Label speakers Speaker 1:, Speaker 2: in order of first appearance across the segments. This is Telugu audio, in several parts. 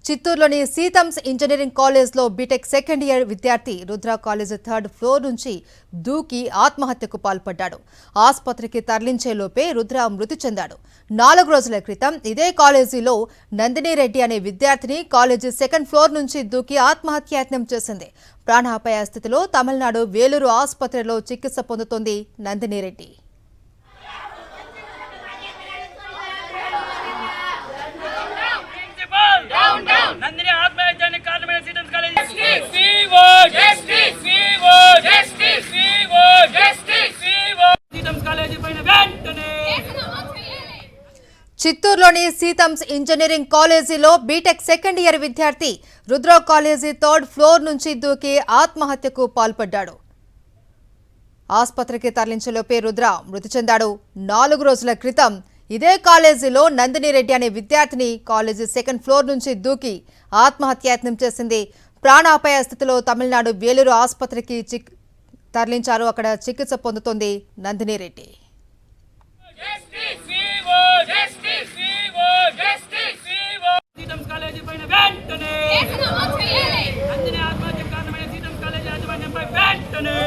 Speaker 1: చిత్తూరులోని సీతమ్స్ ఇంజనీరింగ్ కాలేజ్లో బీటెక్ సెకండ్ ఇయర్ విద్యార్థి రుద్ర కాలేజ్ థర్డ్ ఫ్లోర్ నుంచి దూకి ఆత్మహత్యకు పాల్పడ్డాడు. ఆసుపత్రికి తరలించేలోపే రుద్ర మృతి చెందాడు. 4 రోజుల క్రితం ఇదే కాలేజీలో నందిని రెడ్డి అనే విద్యార్థిని కాలేజీ సెకండ్ ఫ్లోర్ నుంచి దూకి ఆత్మహత్యాయత్నం చేసింది. ప్రాణాపాయ స్థితిలో తమిళనాడు వేలూరు ఆసుపత్రిలో చికిత్స పొందుతోంది నందిని రెడ్డి.
Speaker 2: నందిని ఆత్మహత్యానికి కారణమైన సీతమ్స్ కాలేజ్ సీతమ్స్ కాలేజీ పైన వెంటనే
Speaker 1: చిత్తూరులోని సీతమ్స్ ఇంజనీరింగ్ కాలేజీలో బీటెక్ సెకండ్ ఇయర్ విద్యార్థి రుద్ర కాలేజీ థర్డ్ ఫ్లోర్ నుంచి దూకి ఆత్మహత్యకు పాల్పడ్డాడు. ఆసుపత్రికి తరలించేలోపే రుద్ర మృతి చెందాడు. 4 రోజుల క్రితం ఇదే కాలేజీలో నందిని రెడ్డి అనే విద్యార్థిని కాలేజీ సెకండ్ ఫ్లోర్ నుంచి దూకి ఆత్మహత్యాయత్నం చేసింది. ప్రాణాపాయ స్థితిలో తమిళనాడు వేలూరు ఆసుపత్రికి తరలించారు. అక్కడ చికిత్స పొందుతోంది నందిని రెడ్డి.
Speaker 2: సీతమ్స్ కాలేజీ పైన వెంటనే నందిని ఆత్మహత్యకు కారణమైన సీతమ్స్ కాలేజీ యాజమాన్యంపై వెంటనే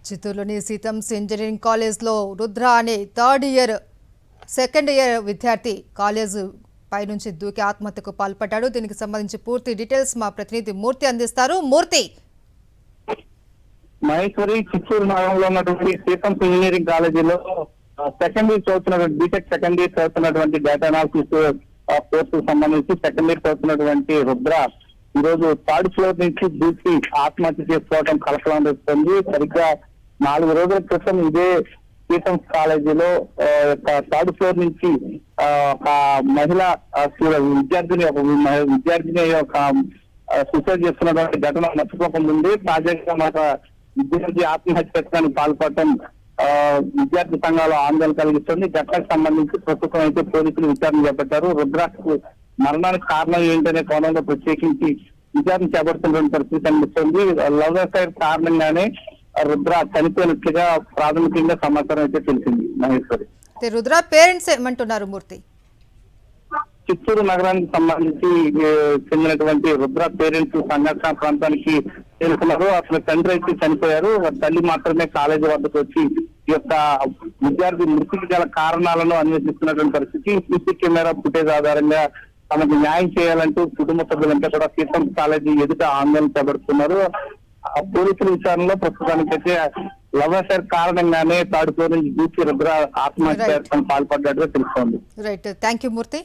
Speaker 1: చిత్తూరులోని సీతమ్స్ ఇంజనీరింగ్ కాలేజ్లో రుద్ర అనే సెకండ్ ఇయర్ విద్యార్థి కాలేజ్ పైనుంచి దూకి ఆత్మహత్యకు పాల్పడ్డాడు. దీనికి సంబంధించి పూర్తి డీటెయిల్స్ మా ప్రతినిధి మూర్తి అందిస్తారు. మూర్తి,
Speaker 3: మహేశ్వరి చిత్తూరు నగరంలో ఉన్నటువంటి సీతమ్స్ ఇంజనీరింగ్ కాలేజీలో సెకండ్ ఇయర్ చదువుతున్నటువంటి బీటెక్ సెకండ్ ఇయర్ చదువుతున్నటువంటి డేటా అనాలిసిస్ కోర్సుకు సంబంధించి సెకండ్ ఇయర్ చదువుతున్నటువంటి రుద్ర ఈ రోజు థర్డ్ ఫ్లోర్ నుంచి దూకి ఆత్మహత్య చేసుకోవడం కలకలం తెస్తుంది. సరిగ్గా 4 రోజుల క్రితం ఇదే సీతమ్స్ కాలేజీలో థర్డ్ ఫ్లోర్ నుంచి ఒక మహిళా విద్యార్థిని సూసైడ్ చేస్తున్నటువంటి ఘటన మర్చిపోకముందు తాజాగా మన విద్యార్థి ఆత్మహత్యకు పాల్పడటం విద్యార్థి సంఘాలు ఆందోళన కలిగిస్తుంది. ఘటనకు సంబంధించి ప్రస్తుతం అయితే పోలీసులు విచారణ చేపట్టారు. రుద్రకు మరణానికి కారణం ఏంటనే కోణంలో ప్రత్యేకించి విచారణ చేపడుతున్న పరిస్థితి కనిపిస్తుంది. లవ్ అఫైర్ కారణంగానే రుద్ర చనిపోయినట్లుగా ప్రాథమికంగా సమాచారం అయితే తెలిసింది. మహేశ్వరి,
Speaker 1: రుద్ర పేరెంట్స్ ఏమంటున్నారు? మూర్తి,
Speaker 3: చిత్తూరు నగరానికి సంబంధించి చెందినటువంటి రుద్ర పేరెంట్స్ సంఘటన ప్రాంతానికి చేరుకున్నారు. అసలు తండ్రి అయితే చనిపోయారు. తల్లి మాత్రమే కాలేజీ వద్దకు వచ్చి ఈ యొక్క విద్యార్థి మృతికి గల కారణాలను అన్వేషిస్తున్నటువంటి పరిస్థితి. సీసీ కెమెరా ఫుటేజ్ ఆధారంగా తమకు న్యాయం చేయాలంటూ కుటుంబ సభ్యులంతా కూడా సీతమ్స్ కాలేజీ ఎదుట ఆందోళన చేపడుతున్నారు. పోలీసుల విచారణలో ప్రస్తుతానికైతే లవ్ అఫైర్ కారణంగానే థర్డ్ ఫ్లోర్ నుంచి దూకి రుద్ర ఆత్మహత్య పాల్పడ్డట్టుగా తెలుస్తోంది.
Speaker 1: Right, thank you Murthy.